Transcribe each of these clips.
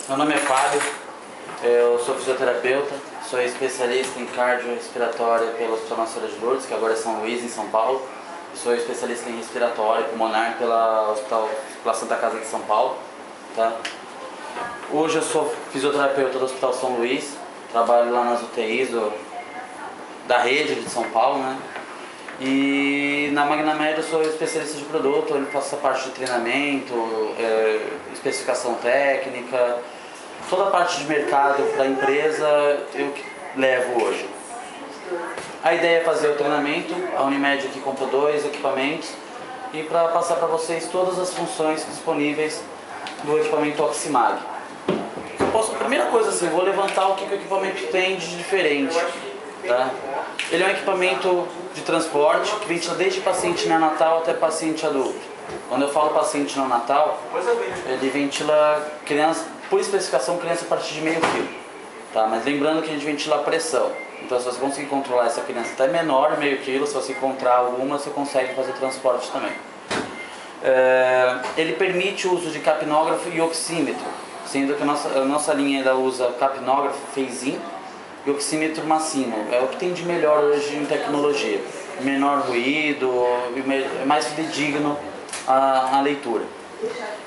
Meu nome é Fábio, eu sou fisioterapeuta, sou especialista em cardiorrespiratória pelo Hospital Nacional de Lourdes, que agora é São Luís, em São Paulo. Sou especialista em respiratória pulmonar pela Santa Casa de São Paulo. Tá? Hoje eu sou fisioterapeuta do Hospital São Luís, trabalho lá nas UTIs da rede de São Paulo, né? E na Magnamed eu sou especialista de produto, eu faço essa parte de treinamento, especificação técnica, toda a parte de mercado para a empresa eu que levo hoje. A ideia é fazer o treinamento, a Unimed aqui comprou 2 equipamentos e para passar para vocês todas as funções disponíveis do equipamento Oximag. A primeira coisa assim, vou levantar o que o equipamento tem de diferente. Tá? Ele é um equipamento de transporte que ventila desde paciente neonatal até paciente adulto. Quando eu falo paciente neonatal, ele ventila criança, por especificação, criança a partir de meio quilo. Tá? Mas lembrando que a gente ventila a pressão. Então se você conseguir controlar essa criança até menor, meio quilo, se você encontrar alguma, você consegue fazer transporte também. Ele permite o uso de capnógrafo e oxímetro, sendo que a nossa linha ainda usa capnógrafo phase-in e oxímetro Masimo. É o que tem de melhor hoje em tecnologia. Menor ruído, é mais fidedigno a leitura.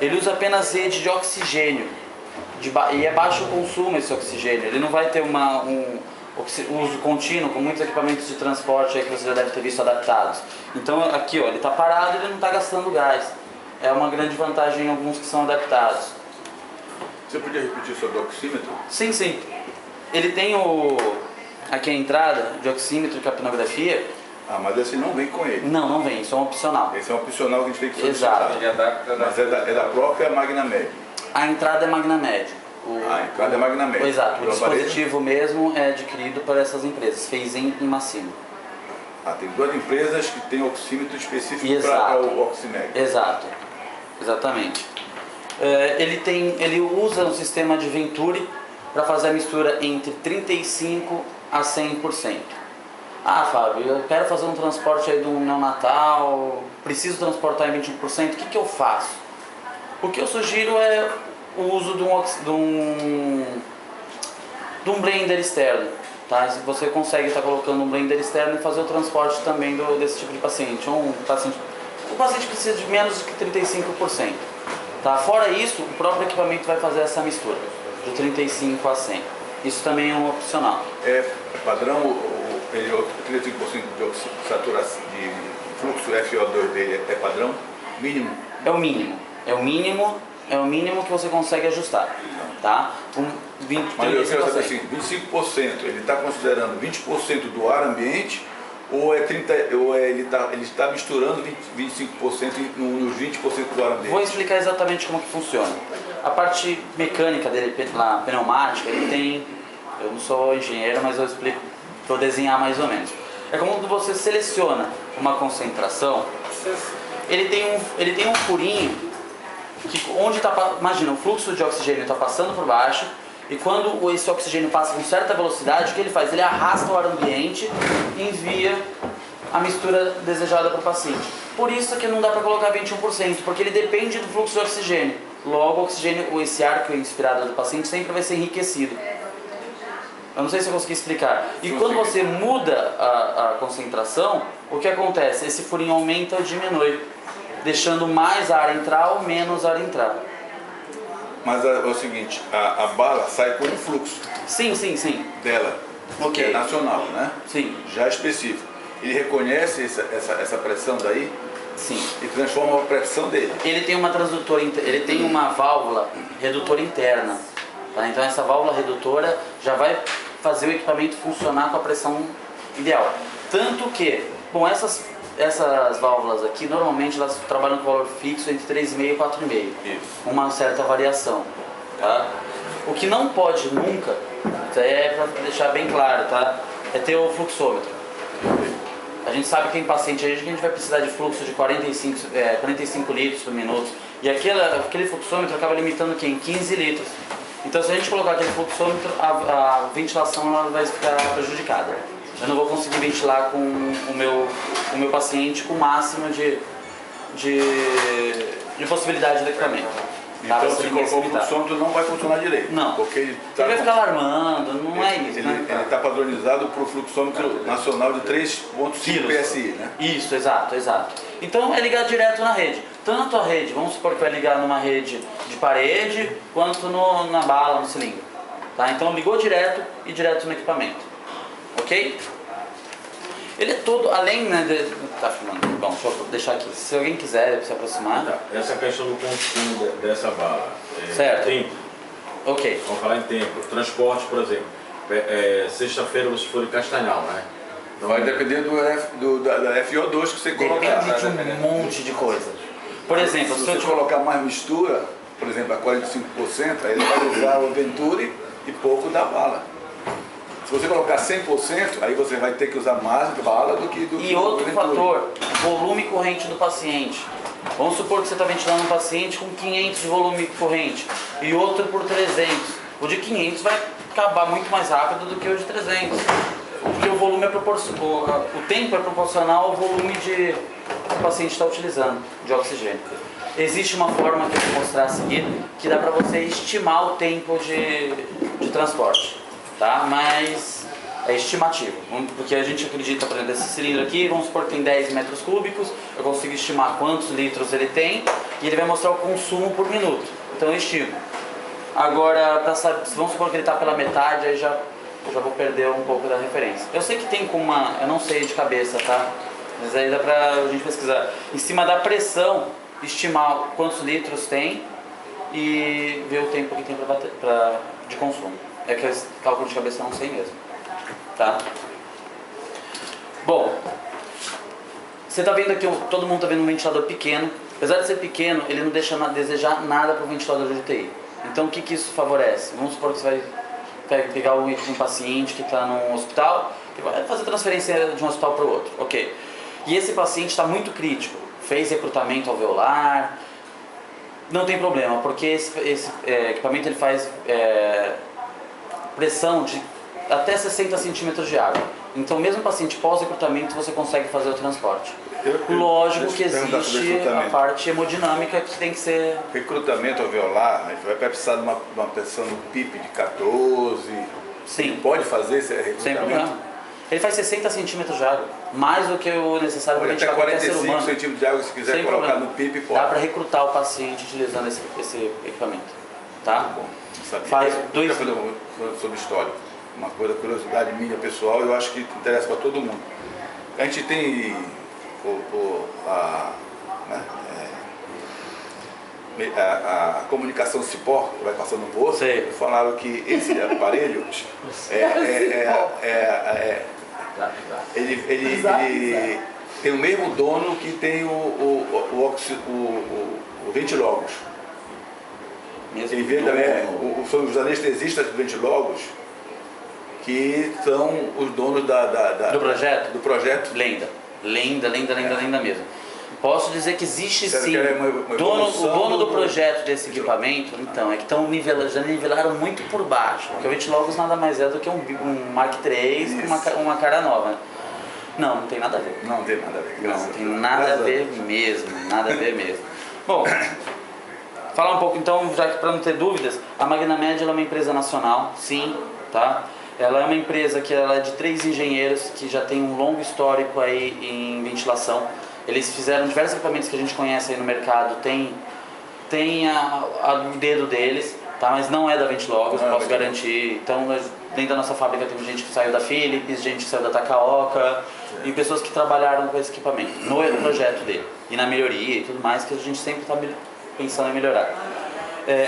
Ele usa apenas rede de oxigênio e é baixo consumo esse oxigênio. Ele não vai ter um uso contínuo, com muitos equipamentos de transporte aí que você já deve ter visto adaptados. Então aqui ó, ele está parado e ele não está gastando gás. É uma grande vantagem em alguns que são adaptados. Você podia repetir sobre o oxímetro? Sim, sim. Ele tem aqui a entrada de oxímetro e capnografia. Ah, mas esse não vem com ele? Não, não vem, isso é um opcional. Esse é um opcional que a gente tem que solicitar. Exato. Ele adapta, mas é da própria Magnamed. A entrada é Magnamed. A entrada é Magnamed. Exato, o dispositivo mesmo é adquirido por essas empresas, phase-in e Masimo. Ah, tem 2 empresas que têm oxímetro específico para o Oximag. Exato, exatamente. Ele usa um sistema de Venturi para fazer a mistura entre 35% a 100%. Ah, Fábio, eu quero fazer um transporte aí do neonatal, preciso transportar em 21%, o que eu faço? O que eu sugiro é o uso de um blender externo. Tá? Se você consegue estar colocando um blender externo e fazer o transporte também desse tipo de paciente. O paciente precisa de menos de 35%. Tá? Fora isso, o próprio equipamento vai fazer essa mistura, de 35% a 100%. Isso também é um opcional. É padrão, o 35% de saturação, de fluxo FO2 dele é padrão? Mínimo? É o mínimo. É o mínimo que você consegue ajustar. Tá? Mas eu quero saber assim, 25%, ele está considerando 20% do ar ambiente ou ele está misturando 25% nos 20% do ar ambiente? Vou explicar exatamente como que funciona. A parte mecânica dele, a pneumática, ele tem... Eu não sou engenheiro, mas eu explico, vou desenhar mais ou menos. É como você seleciona uma concentração, ele tem um furinho onde está, imagina, o fluxo de oxigênio está passando por baixo e quando esse oxigênio passa com certa velocidade, o que ele faz? Ele arrasta o ar ambiente e envia a mistura desejada para o paciente. Por isso que não dá para colocar 21%, porque ele depende do fluxo de oxigênio. Logo, o oxigênio, esse ar que é inspirado do paciente sempre vai ser enriquecido. Eu não sei se eu consegui explicar. E quando você muda a concentração, o que acontece? Esse furinho aumenta ou diminui, deixando mais ar entrar ou menos ar entrar. Mas é o seguinte, a bala sai com o fluxo. Sim, sim, sim. Dela, Ok. que é nacional, né? Sim. Já específico. Ele reconhece essa pressão daí? Sim. E transforma a pressão dele. Ele tem uma válvula redutora interna. Tá? Então essa válvula redutora já vai fazer o equipamento funcionar com a pressão ideal. Tanto que, bom, essas válvulas aqui, normalmente elas trabalham com valor fixo entre 3,5 e 4,5. Isso. Com uma certa variação. Tá? O que não pode nunca, é para deixar bem claro, tá? É ter o fluxômetro. A gente sabe que tem paciente aí que a gente vai precisar de fluxo de 45 litros por minuto. E aquele fluxômetro acaba limitando o quê? Em 15 litros. Então se a gente colocar aquele fluxômetro, a ventilação ela vai ficar prejudicada. Eu não vou conseguir ventilar com o meu paciente com o máximo de possibilidade do equipamento. Então, se colocar o fluxômetro, não vai funcionar direito. Não. Porque ele vai ficar alarmando, não é isso. Ele está padronizado para o fluxômetro nacional de 3,5 PSI, né? Isso, exato. Então é ligar direto na rede. Tanto a rede, vamos supor que vai ligar numa rede de parede, quanto na bala, no cilindro. Tá? Então ligou direto e direto no equipamento. Ok? Ele é todo, além, né, tá filmando. Bom, deixa eu deixar aqui. Se alguém quiser se aproximar. Tá. Essa questão do consumo dessa bala. Certo. Tempo. Ok. Vamos falar em tempo. Transporte, por exemplo. Sexta-feira você for em Castanhal, né? Então, vai depender da FO2 que você colocar. Depende de um monte de coisa. Por exemplo, se você colocar mais mistura, por exemplo, a 45%, aí ele vai usar o Venturi e pouco da bala. Se você colocar 100%, aí você vai ter que usar mais bala do que E outro fator, volume corrente do paciente. Vamos supor que você está ventilando um paciente com 500 de volume corrente e outro por 300. O de 500 vai acabar muito mais rápido do que o de 300. Porque o volume é proporcional, o tempo é proporcional ao volume que o paciente está utilizando de oxigênio. Existe uma forma que eu vou mostrar a seguir que dá para você estimar o tempo de transporte. Tá? Mas é estimativo, porque a gente acredita, por exemplo, esse cilindro aqui, vamos supor que tem 10 metros cúbicos, eu consigo estimar quantos litros ele tem e ele vai mostrar o consumo por minuto, então eu estimo. Agora, vamos supor que ele está pela metade, aí já vou perder um pouco da referência. Eu sei que tem com eu não sei de cabeça, tá? Mas aí dá pra gente pesquisar. Em cima da pressão, estimar quantos litros tem e ver o tempo que tem de consumo. É que esse cálculo de cabeça eu não sei mesmo, tá? Bom, você está vendo aqui, todo mundo está vendo um ventilador pequeno. Apesar de ser pequeno, ele não deixa desejar nada para o ventilador de UTI. Então o que isso favorece? Vamos supor que você vai pegar um paciente que está num hospital e vai fazer transferência de um hospital para o outro. Ok. E esse paciente está muito crítico, fez recrutamento alveolar, não tem problema, porque esse equipamento ele faz pressão de até 60 centímetros de água. Então, mesmo paciente pós-recrutamento, você consegue fazer o transporte. Lógico que existe a parte hemodinâmica que tem que ser... Recrutamento alveolar, a gente vai precisar de uma pressão no PIP de 14. Sim. Ele pode fazer esse recrutamento? Sem problema. Ele faz 60 centímetros de água, mais do que o necessário para ventilar qualquer ser humano. Até 45 centímetros de água, se quiser colocar no PIP, pode. Dá para recrutar o paciente utilizando esse equipamento. Tá? Bom, faz dois... sobre história. Uma curiosidade minha pessoal, eu acho que interessa para todo mundo. A gente tem a comunicação cipó, que vai passando no poço, falaram que esse aparelho ele tem o mesmo dono que tem o Ventilogos. Ele vê também, são os anestesistas do Ventilogos, que são os donos do projeto. Lenda mesmo. Posso dizer que existe sim. O dono do projeto desse equipamento, então, é que já nivelaram muito por baixo. Porque o Ventilogos nada mais é do que um Mark III com uma cara nova. Não tem nada a ver. Não tem nada a ver. Não tem nada a ver mesmo. Bom, falar um pouco então, já que para não ter dúvidas, a Magnamed é uma empresa nacional, sim, tá? Ela é uma empresa que ela é de 3 engenheiros que já tem um longo histórico aí em ventilação. Eles fizeram diversos equipamentos que a gente conhece aí no mercado, tem o dedo deles, tá? Mas não é da Ventilogos, posso garantir. Então, dentro da nossa fábrica tem gente que saiu da Philips, gente que saiu da Takaoka e pessoas que trabalharam com esse equipamento no projeto dele e na melhoria e tudo mais, que a gente sempre está pensando em melhorar.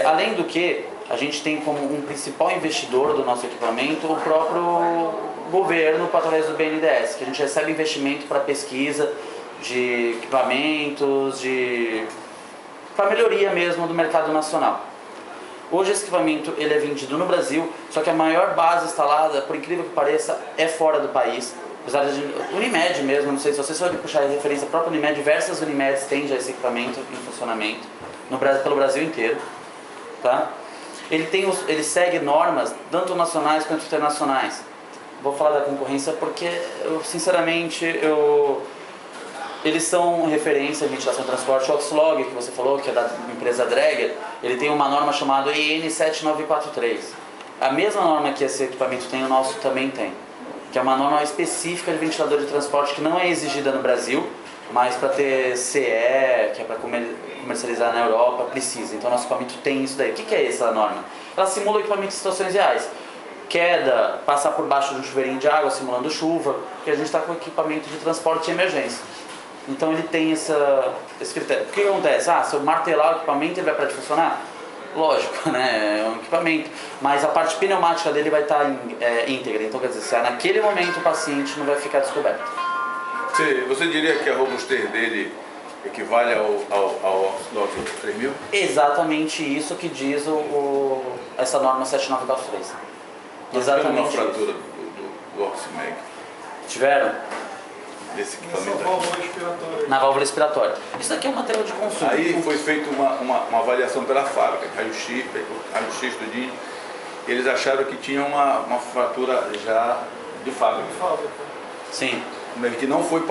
Além do que, a gente tem como um principal investidor do nosso equipamento o próprio governo através do BNDES, que a gente recebe investimento para pesquisa de equipamentos, para melhoria mesmo do mercado nacional. Hoje esse equipamento ele é vendido no Brasil, só que a maior base instalada, por incrível que pareça, é fora do país. Apesar de Unimed mesmo, não sei se vocês forem puxar a referência, a própria Unimed, diversas Unimeds têm já esse equipamento em funcionamento pelo Brasil inteiro. Tá? Ele segue normas, tanto nacionais quanto internacionais. Vou falar da concorrência porque, sinceramente, Eles são referência em ventilação e transporte. O Oxlog, que você falou, que é da empresa Dräger, ele tem uma norma chamada EN 7943. A mesma norma que esse equipamento tem, o nosso também tem. Que é uma norma específica de ventilador de transporte que não é exigida no Brasil, mas para ter CE, que é para comercializar na Europa, precisa. Então nosso equipamento tem isso daí. O que é essa norma? Ela simula o equipamento em situações reais. Queda, passar por baixo de um chuveirinho de água simulando chuva, porque a gente está com equipamento de transporte de emergência. Então ele tem esse critério. O que acontece? Se eu martelar o equipamento, ele vai parar de funcionar? Lógico, né? É um equipamento. Mas a parte pneumática dele vai estar íntegra. Então quer dizer, se naquele momento o paciente não vai ficar descoberto. Você diria que a robustez dele equivale ao Oxlog 3000? Exatamente isso que diz essa norma 7943. Exatamente uma fratura do Oximeg. Tiveram? Desse equipamento Essa válvula respiratória. Na válvula respiratória. Isso daqui é um material de consumo. Aí foi feita uma avaliação pela fábrica, raio-x tudinho. Eles acharam que tinha uma fratura já de fábrica. Sim. Que não foi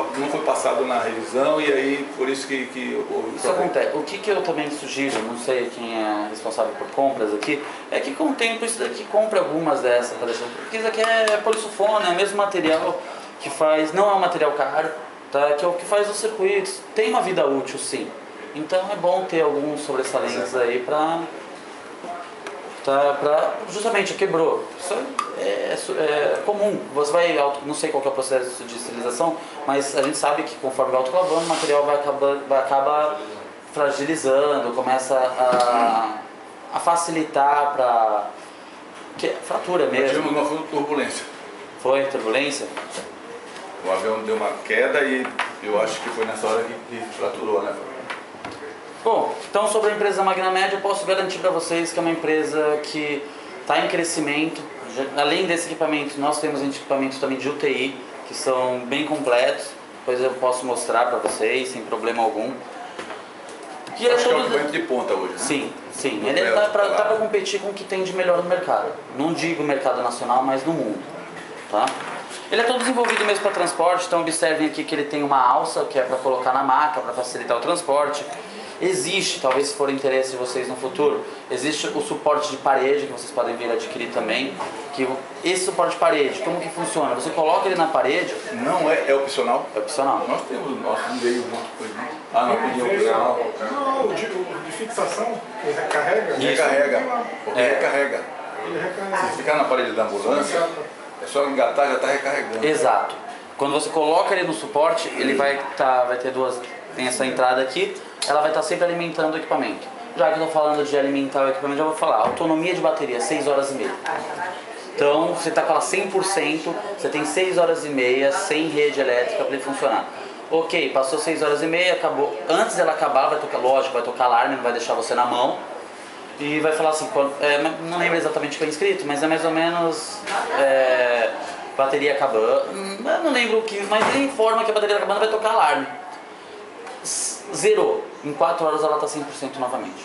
passado na revisão e aí por isso que houve isso acontece. O que eu também sugiro, não sei quem é responsável por compras aqui, é que com o tempo isso daqui compre algumas dessas, porque isso aqui é polissulfone, é o mesmo material que faz, não é um material caro, tá? Que é o que faz os circuitos, tem uma vida útil sim. Então é bom ter alguns sobressalentes aí justamente quebrou. Isso é comum. Você vai, não sei qual que é o processo de esterilização, mas a gente sabe que conforme vai autoclavando, o material vai acabar fragilizando, começa a facilitar para fratura mesmo. Tivemos uma turbulência. Foi turbulência? O avião deu uma queda e eu acho que foi nessa hora que fraturou, né? Bom, então sobre a empresa Magnamed eu posso garantir para vocês que é uma empresa que está em crescimento. Além desse equipamento, nós temos equipamentos também de UTI, que são bem completos. Depois eu posso mostrar para vocês, sem problema algum. Que é um equipamento de ponta hoje, né? Sim, sim. Ele está para competir com o que tem de melhor no mercado. Não digo mercado nacional, mas no mundo. Tá? Ele é todo desenvolvido mesmo para transporte, então observem aqui que ele tem uma alça, que é para colocar na maca, para facilitar o transporte. Existe, talvez se for interesse de vocês no futuro, existe o suporte de parede, que vocês podem vir adquirir também. Que esse suporte de parede, como que funciona? Você coloca ele na parede... Não é opcional? É opcional. Nós temos o nosso, não veio junto com ele. Não podia opcional. Não, o de fixação, ele recarrega. Recarrega, porque recarrega. Ele recarrega. Se ficar na parede da ambulância, é só engatar, já está recarregando. Exato. Quando você coloca ele no suporte, ele vai ter tem essa entrada aqui, ela vai estar sempre alimentando o equipamento. Já que eu estou falando de alimentar o equipamento, já vou falar. Autonomia de bateria, 6 horas e meia. Então, você está com ela 100%, você tem 6 horas e meia sem rede elétrica para ele funcionar. Ok, passou 6 horas e meia, acabou. Antes dela acabar, vai tocar, lógico, vai tocar alarme, não vai deixar você na mão. E vai falar assim, não lembro exatamente o que é inscrito, mas é mais ou menos bateria acabando. Não lembro o que, mas ele informa que a bateria está acabando, vai tocar alarme. Zerou. Em 4 horas ela está 100% novamente.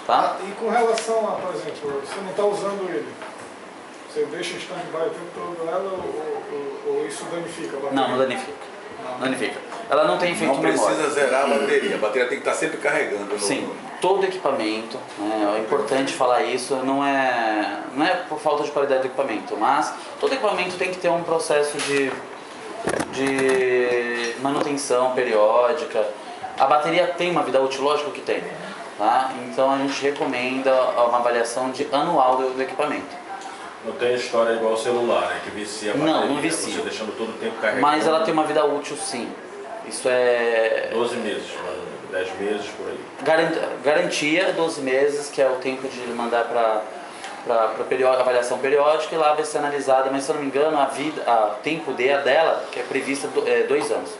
Tá? E com relação a, por exemplo, você não está usando ele, você deixa em stand-by o tempo todo ela ou isso danifica a bateria? Não danifica. Não danifica. Ela não tem efeito memória. Não precisa zerar a bateria tem que estar sempre carregando. Sim, todo equipamento, é importante falar isso, não é por falta de qualidade do equipamento, mas todo equipamento tem que ter um processo de manutenção periódica. A bateria tem uma vida útil, lógico que tem, tá? Então a gente recomenda uma avaliação anual do equipamento. Não tem história igual o celular, né? Que vicia a bateria. Não vicia. Você deixando todo o tempo carregando. Mas ela tem uma vida útil sim. Isso é... 12 meses, 10 meses por aí. Garantia 12 meses, que é o tempo de mandar para avaliação periódica, e lá vai ser analisada, mas se eu não me engano, o tempo dela, que é prevista, 2 anos.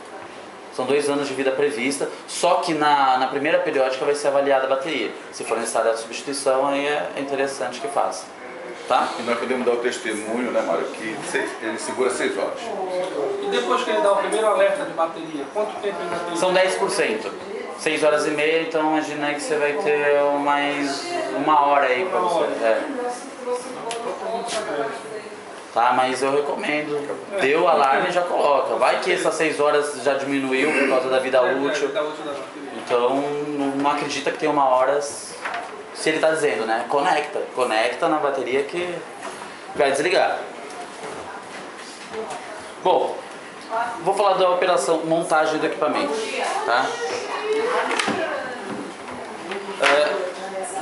São 2 anos de vida prevista, só que na primeira periódica vai ser avaliada a bateria. Se for necessária a substituição, aí é interessante que faça. Tá? E nós podemos dar o testemunho, né, Mário, que ele segura 6 horas. E depois que ele dá o primeiro alerta de bateria, quanto tempo ele vai ter? São 10%. 6 horas e meia, então imagina que você vai ter mais 1 hora aí para você. tá? Mas eu recomendo, deu alarme já coloca. Vai que essas 6 horas já diminuiu por causa da vida útil. Então não acredita que tem 1 hora, se ele está dizendo, né? Conecta na bateria que vai desligar. Bom, vou falar da operação montagem do equipamento, tá?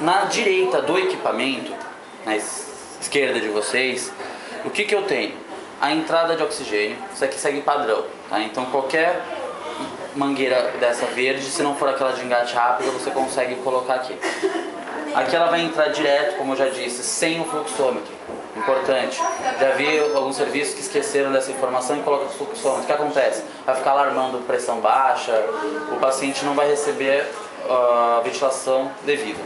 Na direita do equipamento, na esquerda de vocês, o que eu tenho? A entrada de oxigênio, isso aqui segue padrão, tá? Então qualquer mangueira dessa verde, se não for aquela de engate rápido, você consegue colocar aqui. Aqui ela vai entrar direto, como eu já disse, sem o fluxômetro. Importante. Já vi alguns serviços que esqueceram dessa informação e colocam o fluxômetro. O que acontece? Vai ficar alarmando pressão baixa, o paciente não vai receber a ventilação devida.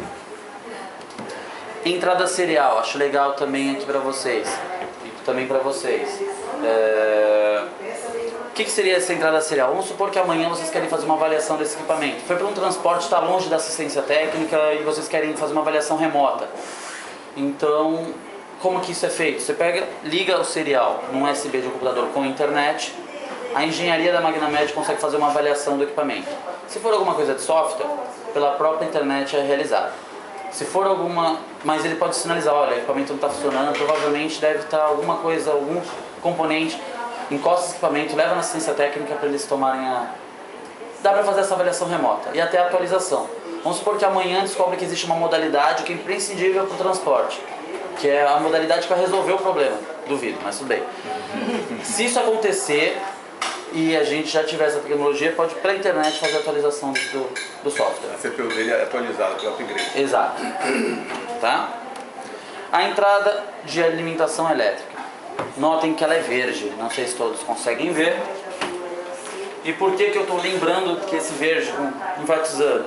Entrada serial, acho legal também aqui para vocês. E também para vocês. O que seria essa entrada serial? Vamos supor que amanhã vocês querem fazer uma avaliação desse equipamento. Foi para um transporte, está longe da assistência técnica e vocês querem fazer uma avaliação remota. Então, como que isso é feito? Você liga o serial num USB de um computador com internet, a engenharia da Magnamed consegue fazer uma avaliação do equipamento. Se for alguma coisa de software, pela própria internet é realizado. Se for alguma... Mas ele pode sinalizar, olha, o equipamento não está funcionando, provavelmente deve estar alguma coisa, algum componente, encosta esse equipamento, leva na assistência técnica para eles tomarem a... Dá para fazer essa avaliação remota e até a atualização. Vamos supor que amanhã descobre que existe uma modalidade que é imprescindível para o transporte, que é a modalidade que vai resolver o problema. Duvido, mas tudo bem. Se isso acontecer e a gente já tiver essa tecnologia, pode pela internet fazer a atualização do software. A CPU dele é atualizada pelo upgrade. Exato. Tá? A entrada de alimentação elétrica. Notem que ela é verde, não sei se todos conseguem ver. E por que eu estou lembrando que esse verde, enfatizando?